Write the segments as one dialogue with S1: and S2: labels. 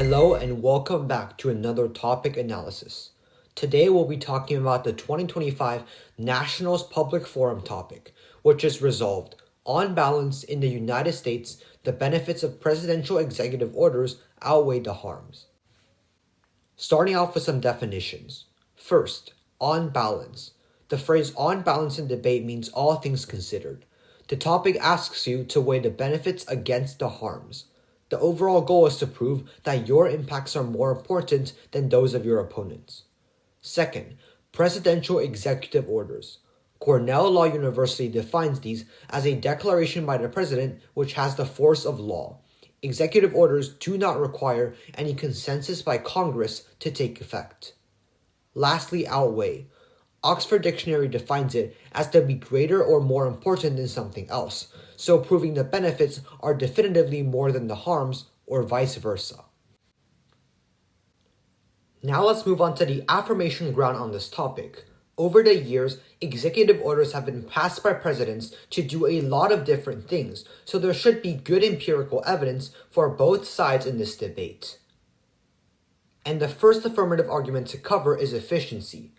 S1: Hello and welcome back to another topic analysis. Today we'll be talking about the 2025 Nationals Public Forum topic, which is resolved. On balance, in the United States, the benefits of presidential executive orders outweigh the harms. Starting off with some definitions. First, on balance. The phrase on balance in debate means all things considered. The topic asks you to weigh the benefits against the harms. The overall goal is to prove that your impacts are more important than those of your opponents. Second, presidential executive orders. Cornell Law University defines these as a declaration by the president which has the force of law. Executive orders do not require any consensus by Congress to take effect. Lastly, outweigh. Oxford Dictionary defines it as to be greater or more important than something else, so proving the benefits are definitively more than the harms, or vice versa. Now let's move on to the affirmation ground on this topic. Over the years, executive orders have been passed by presidents to do a lot of different things, so there should be good empirical evidence for both sides in this debate. And the first affirmative argument to cover is efficiency.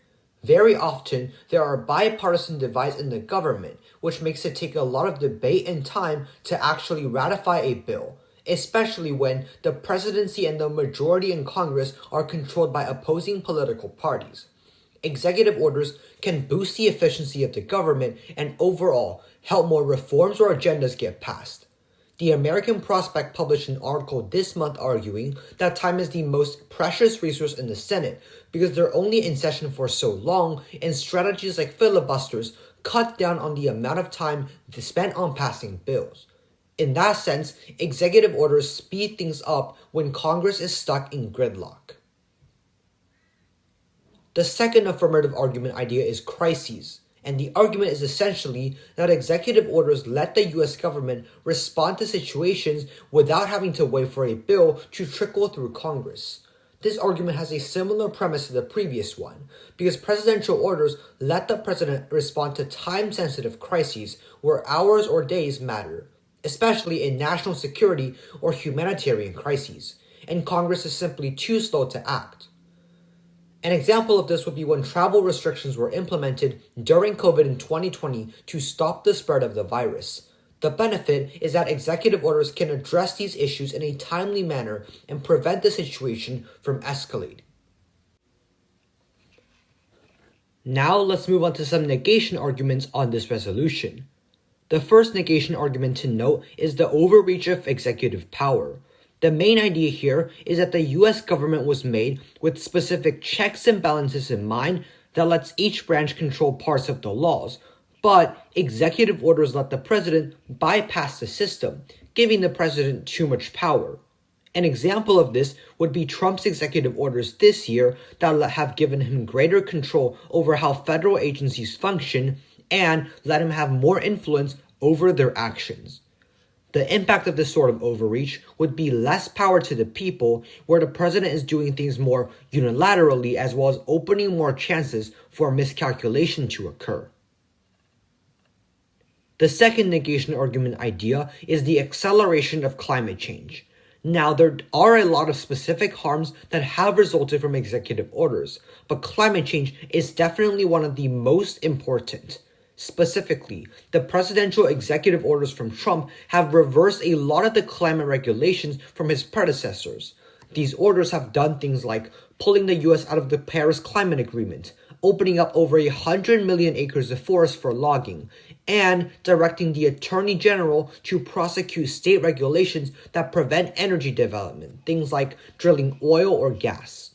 S1: Very often, there are bipartisan divides in the government, which makes it take a lot of debate and time to actually ratify a bill, especially when the presidency and the majority in Congress are controlled by opposing political parties. Executive orders can boost the efficiency of the government and overall help more reforms or agendas get passed. The American Prospect published an article this month arguing that time is the most precious resource in the Senate because they're only in session for so long, and strategies like filibusters cut down on the amount of time spent on passing bills. In that sense, executive orders speed things up when Congress is stuck in gridlock. The second affirmative argument idea is crises. And the argument is essentially that executive orders let the US government respond to situations without having to wait for a bill to trickle through Congress. This argument has a similar premise to the previous one, because presidential orders let the president respond to time-sensitive crises where hours or days matter, especially in national security or humanitarian crises, and Congress is simply too slow to act. An example of this would be when travel restrictions were implemented during COVID in 2020 to stop the spread of the virus. The benefit is that executive orders can address these issues in a timely manner and prevent the situation from escalating. Now let's move on to some negation arguments on this resolution. The first negation argument to note is the overreach of executive power. The main idea here is that the US government was made with specific checks and balances in mind that lets each branch control parts of the laws, but executive orders let the president bypass the system, giving the president too much power. An example of this would be Trump's executive orders this year that have given him greater control over how federal agencies function and let him have more influence over their actions. The impact of this sort of overreach would be less power to the people, where the president is doing things more unilaterally as well as opening more chances for miscalculation to occur. The second negation argument idea is the acceleration of climate change. Now, there are a lot of specific harms that have resulted from executive orders, but climate change is definitely one of the most important. Specifically, the presidential executive orders from Trump have reversed a lot of the climate regulations from his predecessors. These orders have done things like pulling the US out of the Paris Climate Agreement, opening up over 100 million acres of forest for logging, and directing the Attorney General to prosecute state regulations that prevent energy development, things like drilling oil or gas.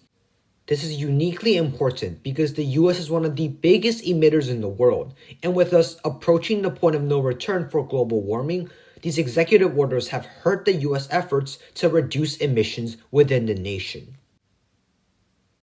S1: This is uniquely important because the US is one of the biggest emitters in the world, and with us approaching the point of no return for global warming, these executive orders have hurt the US efforts to reduce emissions within the nation.